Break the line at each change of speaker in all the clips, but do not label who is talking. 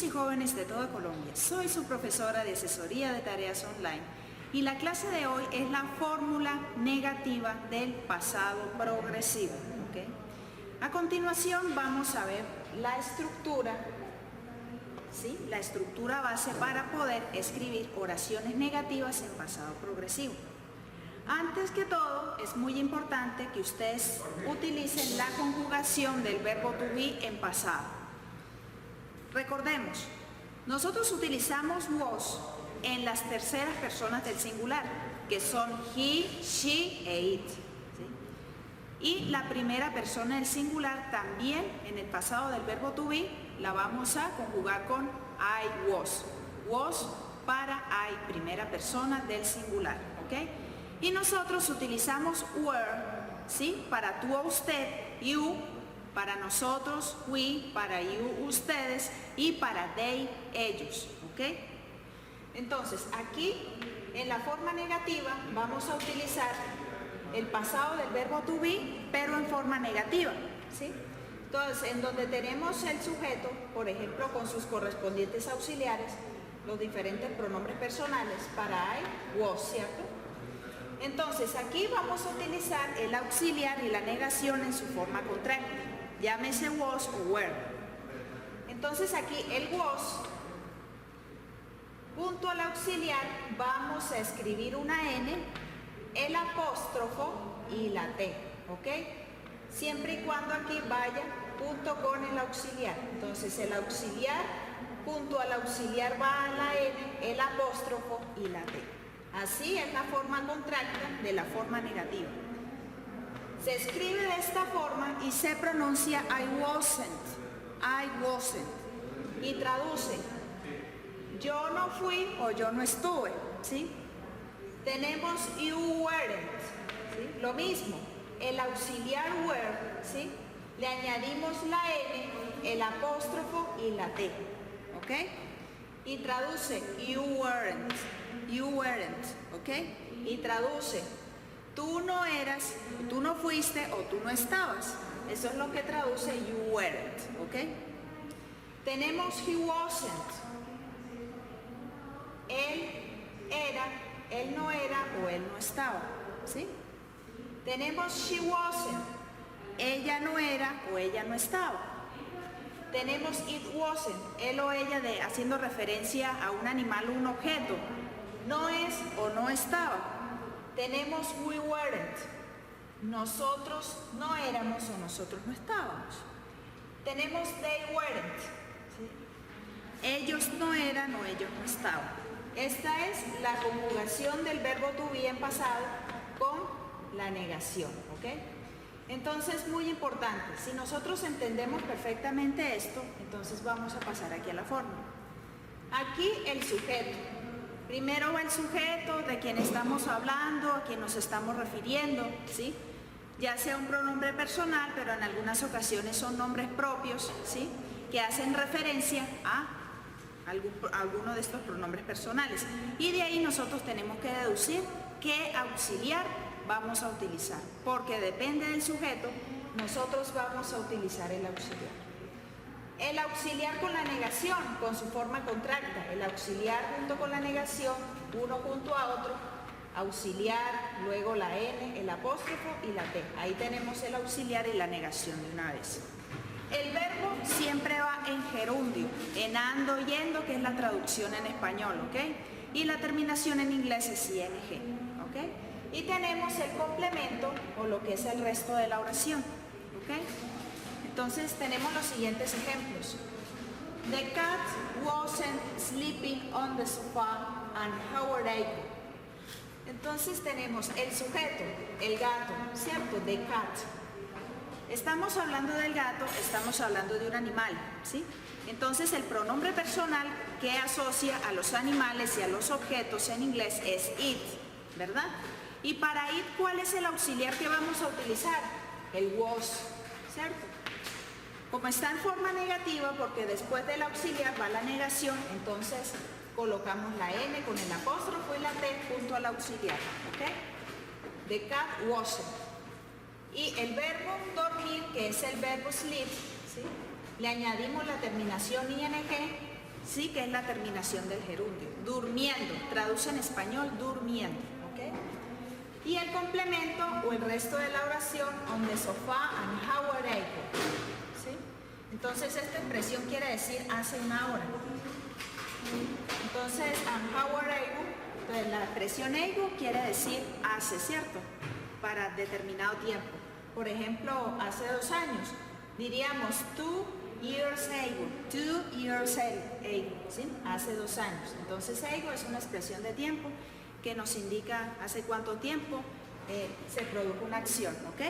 y jóvenes de toda Colombia. Soy su profesora de asesoría de tareas online y la clase de hoy es la fórmula negativa del pasado progresivo. ¿Okay? A continuación vamos a ver la estructura, ¿sí? La estructura base para poder escribir oraciones negativas en pasado progresivo. Antes que todo, es muy importante que ustedes utilicen la conjugación del verbo to be en pasado. Recordemos, nosotros utilizamos was en las terceras personas del singular, que son he, she e it. ¿Sí? Y la primera persona del singular también en el pasado del verbo to be la vamos a conjugar con I was. Was para I, primera persona del singular. ¿Okay? Y nosotros utilizamos were, ¿sí? Para tú o usted, you, para nosotros, we, para you, ustedes, y para they, ellos. ¿Ok? Entonces, aquí, en la forma negativa, vamos a utilizar el pasado del verbo to be, pero en forma negativa. ¿Sí? Entonces, en donde tenemos el sujeto, por ejemplo, con sus correspondientes auxiliares, los diferentes pronombres personales, para I, was, ¿cierto? Entonces, aquí vamos a utilizar el auxiliar y la negación en su forma contraria. Llámese was o were. Entonces, aquí el was, junto al auxiliar, vamos a escribir una N, el apóstrofo y la T. ¿Ok? Siempre y cuando aquí vaya junto con el auxiliar. Entonces, el auxiliar, junto al auxiliar va la N, el apóstrofo y la T. Así es la forma contracta de la forma negativa. Se escribe de esta forma y se pronuncia I wasn't, y traduce yo no fui o yo no estuve, ¿sí? Tenemos you weren't, ¿sí? Lo mismo, el auxiliar were, ¿sí? Le añadimos la N, el apóstrofo y la T, ¿ok? Y traduce you weren't, ¿ok? Y traduce tú no eras, tú no fuiste o tú no estabas. Eso es lo que traduce you weren't, ¿ok? Tenemos he wasn't. Él era, él no era o él no estaba, ¿sí? Tenemos she wasn't. Ella no era o ella no estaba. Tenemos it wasn't, él o ella haciendo referencia a un animal o un objeto. No es o no estaba. Tenemos we weren't, nosotros no éramos o nosotros no estábamos. Tenemos they weren't, ¿sí? Ellos no eran o ellos no estaban. Esta es la conjugación del verbo to be en pasado con la negación, ¿ok? Entonces, muy importante, si nosotros entendemos perfectamente esto, entonces vamos a pasar aquí a la fórmula. Aquí el sujeto. Primero va el sujeto de quien estamos hablando, a quien nos estamos refiriendo, ¿sí? Ya sea un pronombre personal, pero en algunas ocasiones son nombres propios, ¿sí? Que hacen referencia a alguno de estos pronombres personales. Y de ahí nosotros tenemos que deducir qué auxiliar vamos a utilizar, porque depende del sujeto, nosotros vamos a utilizar el auxiliar. El auxiliar con la negación, con su forma contracta, el auxiliar junto con la negación, uno junto a otro, auxiliar, luego la N, el apóstrofo y la T. Ahí tenemos el auxiliar y la negación de una vez. El verbo siempre va en gerundio, en ando, yendo, que es la traducción en español, ¿ok? Y la terminación en inglés es ing, ¿ok? Y tenemos el complemento o lo que es el resto de la oración, ¿ok? Entonces tenemos los siguientes ejemplos. The cat wasn't sleeping on the sofa and how are they? Entonces tenemos el sujeto, el gato, ¿cierto? The cat. Estamos hablando del gato, estamos hablando de un animal, ¿sí? Entonces el pronombre personal que asocia a los animales y a los objetos en inglés es it, ¿verdad? Y para it, ¿cuál es el auxiliar que vamos a utilizar? El was, ¿cierto? Como está en forma negativa, porque después del auxiliar va la negación, entonces colocamos la N con el apóstrofo y la T junto al auxiliar, ¿ok? The cat wasn't. Y el verbo dormir, que es el verbo sleep, ¿sí? Le añadimos la terminación ing sí, que es la terminación del gerundio. Durmiendo, traduce en español durmiendo, ¿ok? Y el complemento o el resto de la oración, on the sofa and how are you, ¿sí? Entonces esta expresión quiere decir hace una hora. Entonces, and how are you, entonces la expresión ego quiere decir hace, ¿cierto? Para determinado tiempo. Por ejemplo, hace 2 años, diríamos 2 years ago, 2 years ago, ¿sí? Hace 2 años. Entonces, ego es una expresión de tiempo que nos indica hace cuánto tiempo se produjo una acción, ¿ok?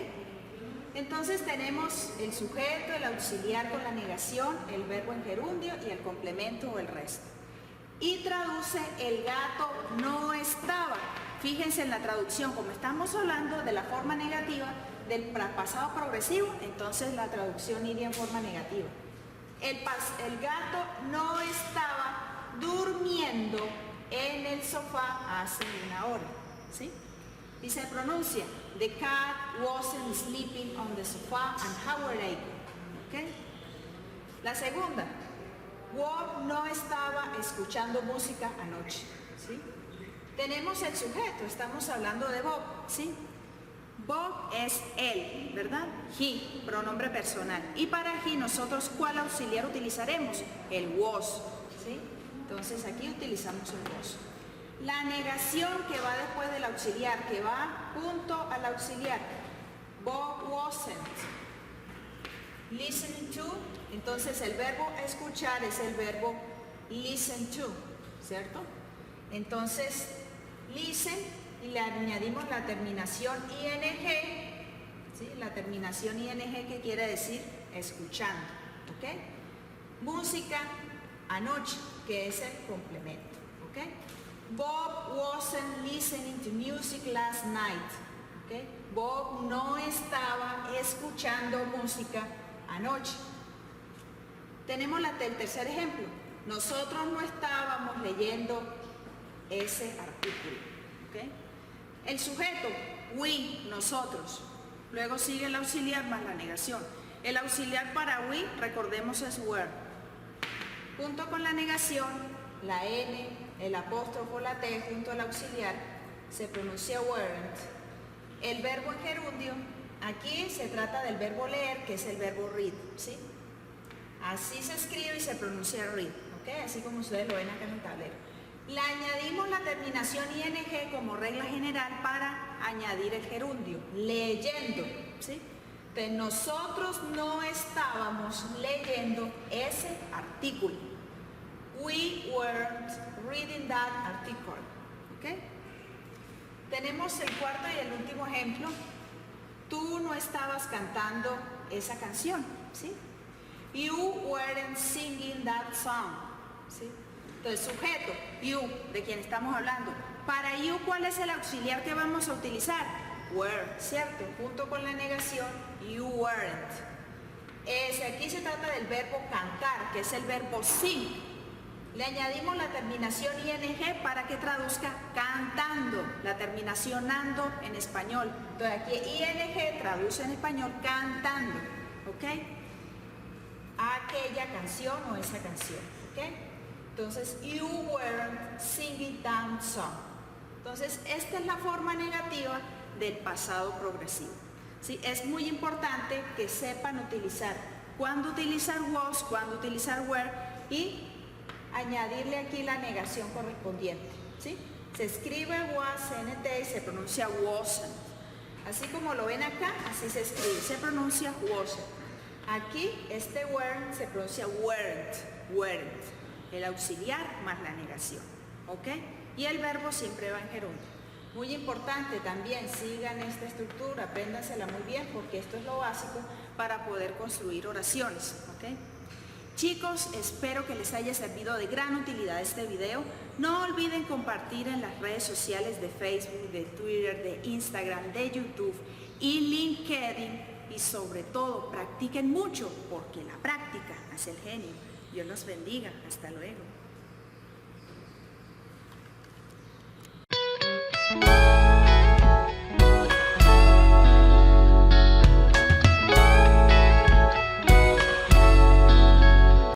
Entonces tenemos el sujeto, el auxiliar con la negación, el verbo en gerundio y el complemento o el resto. Y traduce el gato no estaba. Fíjense en la traducción, como estamos hablando de la forma negativa del pasado progresivo, entonces la traducción iría en forma negativa. El gato no estaba durmiendo en el sofá hace una hora, ¿sí? Y se pronuncia, the cat wasn't sleeping on the sofa and how are you, ¿ok? La segunda, Bob no estaba escuchando música anoche, ¿sí? Tenemos el sujeto, estamos hablando de Bob, ¿sí? Bob es él, ¿verdad? He, pronombre personal. Y para he nosotros, ¿cuál auxiliar utilizaremos? El was, ¿sí? Entonces aquí utilizamos el was. La negación que va después del auxiliar, que va junto al auxiliar. Bob wasn't listening to. Entonces el verbo escuchar es el verbo listen to, ¿cierto? Entonces, listen y le añadimos la terminación ing, ¿sí? La terminación ing que quiere decir escuchando, ¿ok? Música, anoche, que es el complemento, ¿ok? Bob wasn't listening to music last night, ¿ok? Bob no estaba escuchando música anoche. Tenemos el tercer ejemplo. Nosotros no estábamos leyendo ese artículo, ¿ok? El sujeto, we, nosotros. Luego sigue el auxiliar más la negación. El auxiliar para we, recordemos, es were. Junto con la negación, la n, el apóstrofo, la t, junto al auxiliar, se pronuncia weren't. El verbo en gerundio, aquí se trata del verbo leer, que es el verbo read, ¿sí? Así se escribe y se pronuncia read, ¿ok? Así como ustedes lo ven acá en el tablero. Le añadimos la terminación ing como regla general para añadir el gerundio, leyendo, ¿sí? Entonces nosotros no estábamos leyendo ese artículo. We weren't reading that article, ¿ok? Tenemos el cuarto y el último ejemplo. Tú no estabas cantando esa canción, ¿sí? You weren't singing that song, ¿sí? Entonces, sujeto, you, de quien estamos hablando. Para you, ¿cuál es el auxiliar que vamos a utilizar? Were, ¿cierto? Junto con la negación, you weren't. Aquí se trata del verbo cantar, que es el verbo sing. Le añadimos la terminación ing para que traduzca cantando, la terminación ando en español. Entonces aquí ing traduce en español cantando, ¿ok? Aquella canción o esa canción, ¿ok? Entonces, you weren't singing that song. Entonces, esta es la forma negativa del pasado progresivo, ¿sí? Es muy importante que sepan utilizar cuándo utilizar was, cuándo utilizar were y añadirle aquí la negación correspondiente, ¿sí? Se escribe was, nt y se pronuncia wasn't. Así como lo ven acá, así se escribe, se pronuncia wasn't. Aquí este weren't se pronuncia weren't. El auxiliar más la negación, ¿ok? Y el verbo siempre va en gerundio. Muy importante también, sigan esta estructura, apréndansela muy bien porque esto es lo básico para poder construir oraciones, ¿ok? Chicos, espero que les haya servido de gran utilidad este video. No olviden compartir en las redes sociales de Facebook, de Twitter, de Instagram, de YouTube y LinkedIn. Y sobre todo, practiquen mucho porque la práctica hace el genio. Dios los bendiga. Hasta luego.